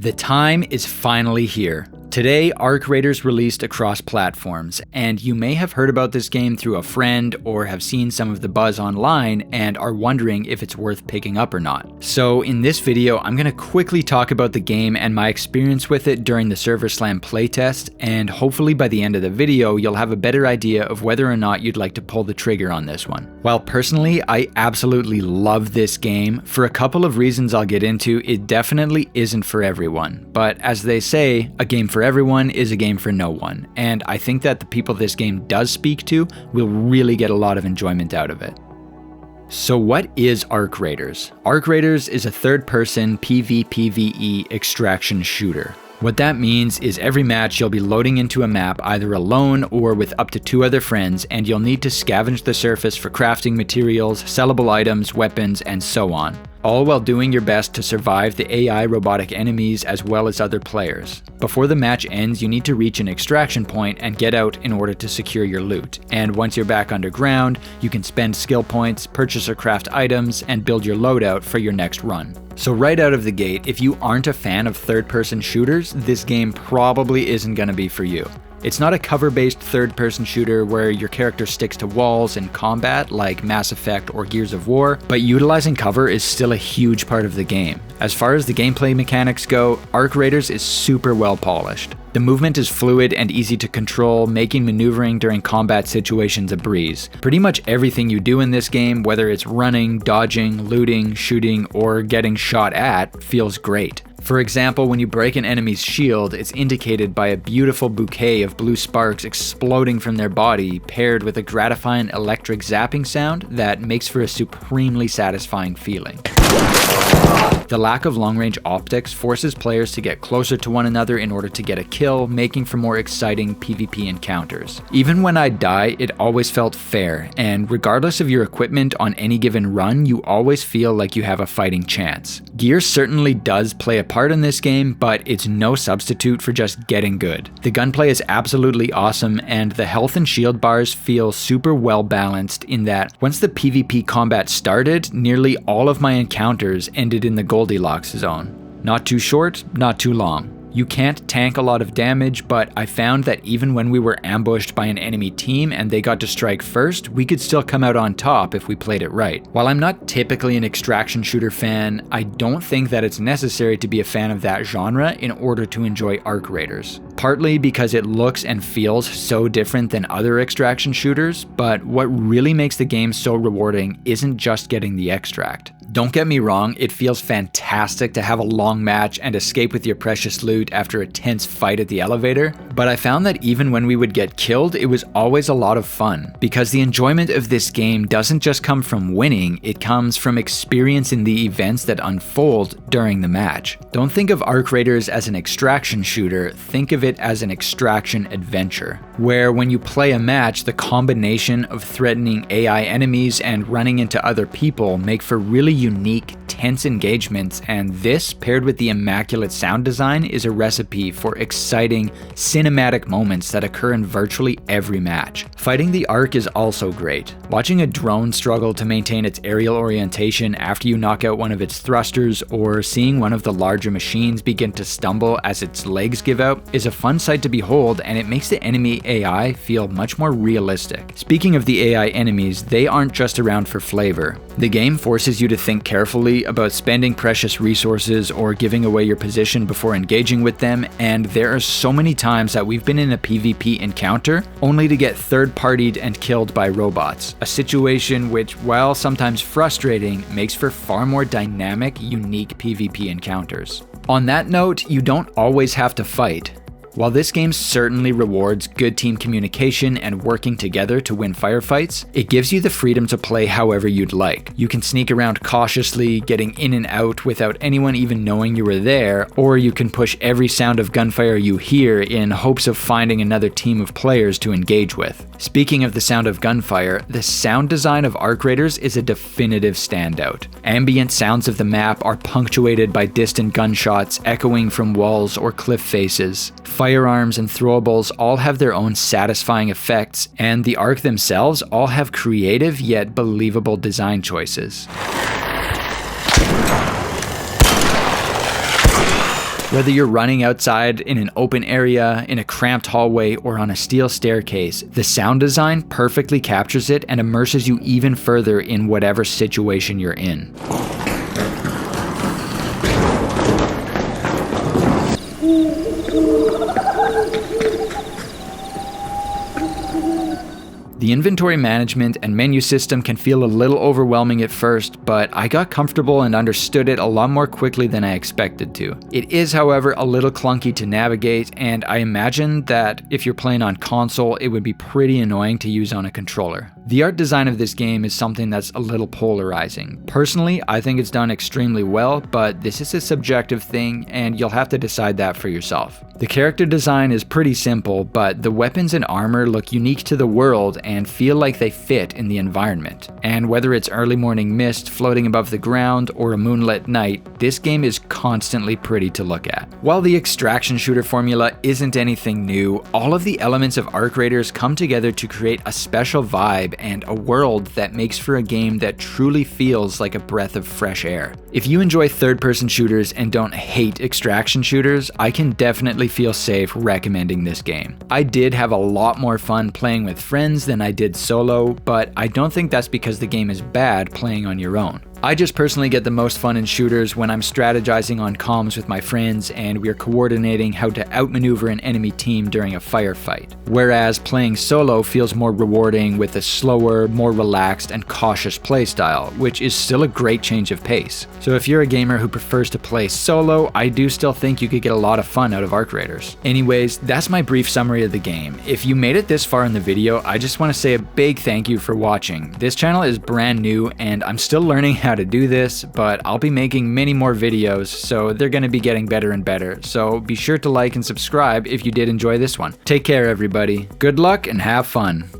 The time is finally here. Today, Arc Raiders released across platforms, and you may have heard about this game through a friend or have seen some of the buzz online and are wondering if it's worth picking up or not. So in this video, I'm going to quickly talk about the game and my experience with it during the Server Slam playtest, and hopefully by the end of the video, you'll have a better idea of whether or not you'd like to pull the trigger on this one. While personally, I absolutely love this game, for a couple of reasons I'll get into, it definitely isn't for everyone. But as they say, a game for everyone is a game for no one, and I think that the people this game does speak to will really get a lot of enjoyment out of it. So what is Arc Raiders? Arc Raiders is a third-person PvPvE extraction shooter. What that means is every match you'll be loading into a map either alone or with up to 2 other friends, and you'll need to scavenge the surface for crafting materials, sellable items, weapons, and so on. All while doing your best to survive the AI robotic enemies as well as other players. Before the match ends, you need to reach an extraction point and get out in order to secure your loot. And once you're back underground, you can spend skill points, purchase or craft items, and build your loadout for your next run. So right out of the gate, if you aren't a fan of third-person shooters, this game probably isn't going to be for you. It's not a cover-based third-person shooter where your character sticks to walls in combat like Mass Effect or Gears of War, but utilizing cover is still a huge part of the game. As far as the gameplay mechanics go, Arc Raiders is super well polished. The movement is fluid and easy to control, making maneuvering during combat situations a breeze. Pretty much everything you do in this game, whether it's running, dodging, looting, shooting, or getting shot at, feels great. For example, when you break an enemy's shield, it's indicated by a beautiful bouquet of blue sparks exploding from their body, paired with a gratifying electric zapping sound that makes for a supremely satisfying feeling. The lack of long-range optics forces players to get closer to one another in order to get a kill, making for more exciting PvP encounters. Even when I'd die, it always felt fair, and regardless of your equipment on any given run, you always feel like you have a fighting chance. Gear certainly does play a part in this game, but it's no substitute for just getting good. The gunplay is absolutely awesome, and the health and shield bars feel super well balanced in that once the PvP combat started, nearly all of my encounters ended in the Goldilocks zone. Not too short, not too long. You can't tank a lot of damage, but I found that even when we were ambushed by an enemy team and they got to strike first, we could still come out on top if we played it right. While I'm not typically an extraction shooter fan, I don't think that it's necessary to be a fan of that genre in order to enjoy Arc Raiders. Partly because it looks and feels so different than other extraction shooters, but what really makes the game so rewarding isn't just getting the extract. Don't get me wrong, it feels fantastic to have a long match and escape with your precious loot after a tense fight at the elevator, but I found that even when we would get killed, it was always a lot of fun, because the enjoyment of this game doesn't just come from winning, it comes from experiencing the events that unfold during the match. Don't think of Arc Raiders as an extraction shooter, think of it as an extraction adventure, where when you play a match, the combination of threatening AI enemies and running into other people make for really unique, tense engagements, and this, paired with the immaculate sound design, is a recipe for exciting, cinematic moments that occur in virtually every match. Fighting the Arc is also great. Watching a drone struggle to maintain its aerial orientation after you knock out one of its thrusters, or seeing one of the larger machines begin to stumble as its legs give out, is a fun sight to behold, and it makes the enemy AI feel much more realistic. Speaking of the AI enemies, they aren't just around for flavor. The game forces you to think carefully about spending precious resources or giving away your position before engaging with them, and there are so many times that we've been in a PvP encounter only to get third-partied and killed by robots, a situation which, while sometimes frustrating, makes for far more dynamic, unique PvP encounters. On that note, you don't always have to fight. While this game certainly rewards good team communication and working together to win firefights, it gives you the freedom to play however you'd like. You can sneak around cautiously, getting in and out without anyone even knowing you were there, or you can push every sound of gunfire you hear in hopes of finding another team of players to engage with. Speaking of the sound of gunfire, the sound design of Arc Raiders is a definitive standout. Ambient sounds of the map are punctuated by distant gunshots echoing from walls or cliff faces. Firearms and throwables all have their own satisfying effects, and the Arc themselves all have creative yet believable design choices. Whether you're running outside in an open area, in a cramped hallway, or on a steel staircase, the sound design perfectly captures it and immerses you even further in whatever situation you're in. The inventory management and menu system can feel a little overwhelming at first, but I got comfortable and understood it a lot more quickly than I expected to. It is, however, a little clunky to navigate, and I imagine that if you're playing on console, it would be pretty annoying to use on a controller. The art design of this game is something that's a little polarizing. Personally, I think it's done extremely well, but this is a subjective thing, and you'll have to decide that for yourself. The character design is pretty simple, but the weapons and armor look unique to the world and feel like they fit in the environment. And whether it's early morning mist floating above the ground or a moonlit night, this game is constantly pretty to look at. While the extraction shooter formula isn't anything new, all of the elements of Arc Raiders come together to create a special vibe and a world that makes for a game that truly feels like a breath of fresh air. If you enjoy third-person shooters and don't hate extraction shooters, I can definitely feel safe recommending this game. I did have a lot more fun playing with friends than I did solo, but I don't think that's because the game is bad playing on your own. I just personally get the most fun in shooters when I'm strategizing on comms with my friends and we're coordinating how to outmaneuver an enemy team during a firefight. Whereas playing solo feels more rewarding with a slower, more relaxed, and cautious playstyle, which is still a great change of pace. So if you're a gamer who prefers to play solo, I do still think you could get a lot of fun out of Arc Raiders. Anyways, that's my brief summary of the game. If you made it this far in the video, I just want to say a big thank you for watching. This channel is brand new and I'm still learning how to do this, but I'll be making many more videos, so they're going to be getting better and better. So be sure to like and subscribe if you did enjoy this one. Take care, everybody. Good luck and have fun.